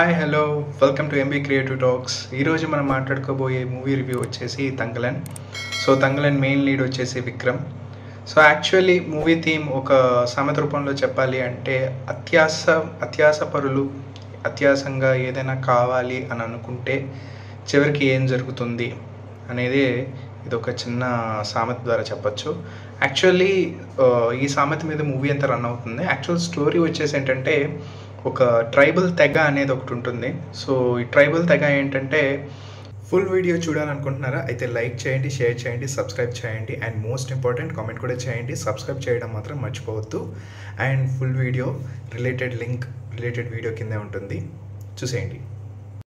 Hi hello welcome to MB creative talks. ఈరోజు మనం మాట్లాడుకోబోయే movie review వచ్చేసి తంగలన్. తంగలన్ మెయిన్ లీడ్ వచ్చేసి విక్రమ్. యాక్చువల్లీ మూవీ థీమ్ ఒక సామెత రూపంలో చెప్పాలి అంటే అత్యాసపరులు అత్యాసంగా ఏదైనా కావాలి అని అనుకుంటే చివరికి ఏం జరుగుతుంది అనేది ఇది ఒక చిన్న సామెత ద్వారా చెప్పచ్చు. యాక్చువల్లీ ఈ సామెత మీద మూవీ అంతా రన్ అవుతుంది. యాక్చువల్ స్టోరీ వచ్చేసి ఏంటంటే ఒక ట్రైబల్ తెగ అనేది ఒకటి ఉంటుంది. ఈ ట్రైబల్ తెగ ఏంటంటే ఫుల్ వీడియో చూడాలనుకుంటున్నారా? అయితే లైక్ చేయండి, షేర్ చేయండి, సబ్స్క్రైబ్ చేయండి అండ్ మోస్ట్ ఇంపార్టెంట్ కామెంట్ కూడా చేయండి. సబ్స్క్రైబ్ చేయడం మాత్రం మర్చిపోవద్దు. And full video related video కిందే ఉంటుంది, చూసేయండి.